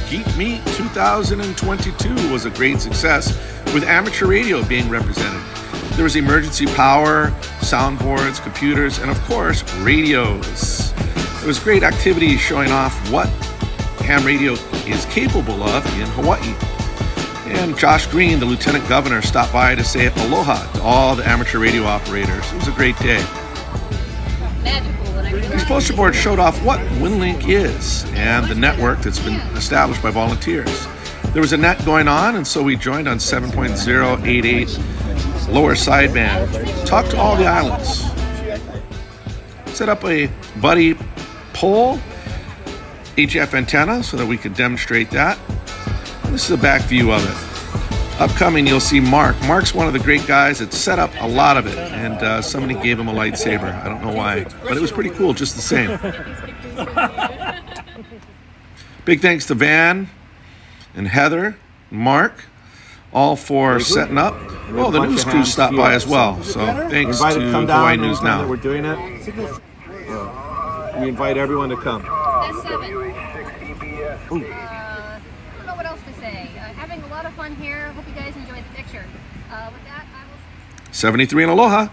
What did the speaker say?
Geek Meet 2022 was a great success, with amateur radio being represented. There was emergency power, soundboards, computers, and of course, radios. There was great activity showing off what ham radio is capable of in Hawaii. And Josh Green, the Lieutenant Governor, stopped by to say aloha to all the amateur radio operators. It was a great day. These poster boards showed off what WinLink is and the network that's been established by volunteers. There was a net going on, and so we joined on 7.088 lower sideband. Talked to all the islands. Set up a buddy pole HF antenna so that we could demonstrate that. This is a back view of it. Upcoming, you'll see Mark. Mark's one of the great guys that set up a lot of it, and somebody gave him a lightsaber. I don't know why, but it was pretty cool just the same. Big thanks to Van and Heather, and Mark, all for setting up. Oh, the news crew stopped by as well, so thanks to Hawaii News Now. We're doing it. We invite everyone to come. That's 7. I don't know what else to say. Having a lot of fun here. Hope you guys enjoyed the picture. With that, I will... 73 and aloha.